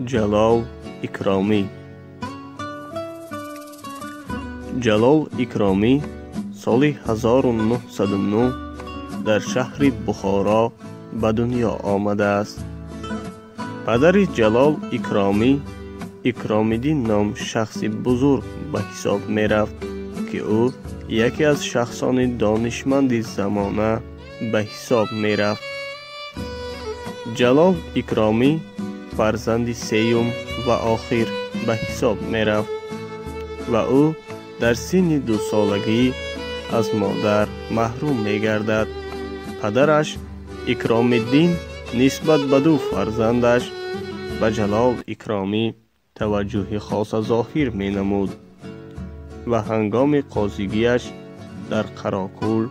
جلال اکرامی. جلال اکرامی سال 1909 در شهر بخارا به دنیا آمده است. پدر جلال اکرامی، اکرام‌الدین نام شخص بزرگ به حساب می رفت که او یکی از شخصان دانشمند زمانه به حساب می رفت. جلال اکرامی فرزند سیوم و آخر به حساب می رفت و او در سن 2 سالگی از مادر محروم می گردد. پدرش اکرام‌الدین نسبت به 2 فرزندش به جلال اکرامی توجه خاص ظاهر می نمود و هنگام قاضیگیش در قراکول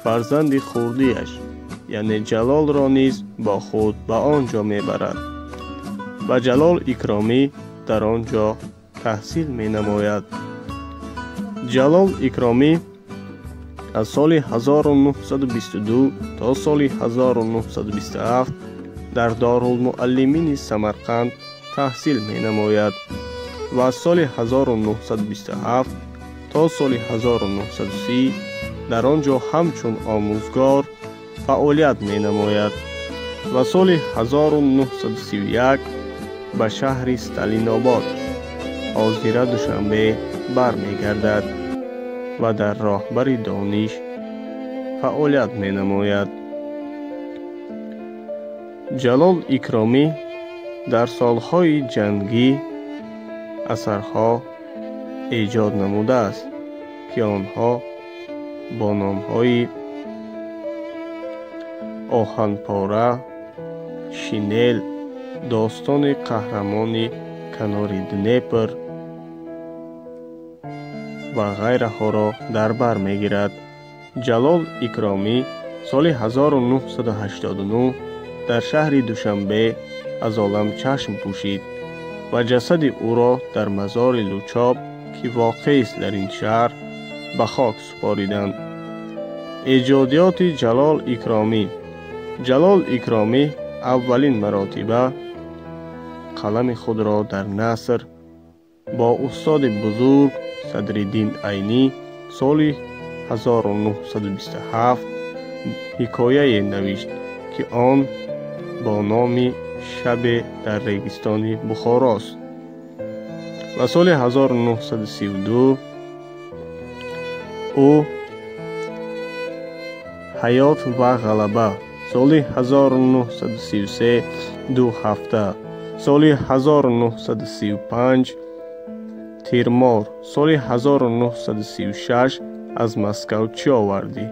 فرزند خردیش یعنی جلال را نیز با خود به آنجا می برد و جلال اکرامی در آنجا تحصیل می نماید. جلال اکرامی از سال 1922 تا سال 1927 در دارالمعلمین سمرقند تحصیل می نماید و از سال 1927 تا سال 1930 در آنجا همچون آموزگار فعالیت می نماید و سال 1931 به شهر استالین آباد حاضر دوشنبه برمی گردد و در راهبر دانش فعالیت می نماید. جلال اکرامی در سالهای جنگی اثرها ایجاد نموده است که آنها با نامهای آهنپاره، شینل، داستان قهرمان کنار دنیپر و غیره ها را در بر می گیرد. جلال اکرامی سال 1989 در شهر دوشنبه از عالم چشم پوشید و جسد او را در مزار لوچاب که واقع است در این شهر به خاک سپاریدند. ایجادیات جلال اکرامی. جلال اکرامی اولین مراتبه قلم خود را در نثر با استاد بزرگ صدرالدین عینی سال 1927 حکایه نوشت که آن با نام شب در ریگستان بخارا است و سال 1932 او حیات و غلبه، سال 1933 2 هفته، سال 1935 تیرمار، سال 1936 از مسکو چی آوردی،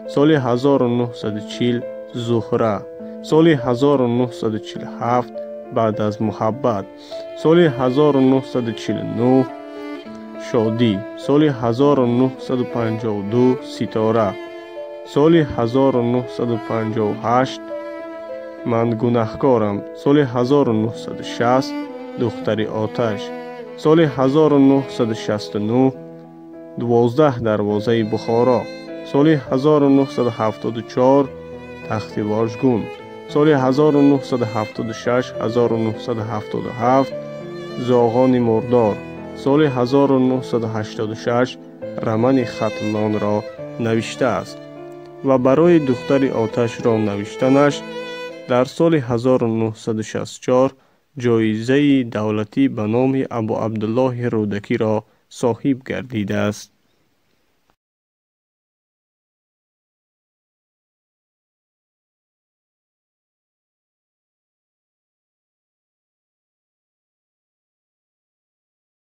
سال 1940 زهره، سال 1947 بعد از محبت، سال 1949 شادی، سال 1952 ستاره، سال 1958 من گناهکارم، سال 1960 دختر آتش، سال 1969 12 دروازه بخارا، سال 1974 تخت واژگون، سال 1976 1977 زاغان مردار، سال 1986 رمن ختلان را نوشته است و برای دختر آتش را نوشتنش در سال 1964 جایزه دولتی به نام ابو عبدالله رودکی را صاحب گردیده است.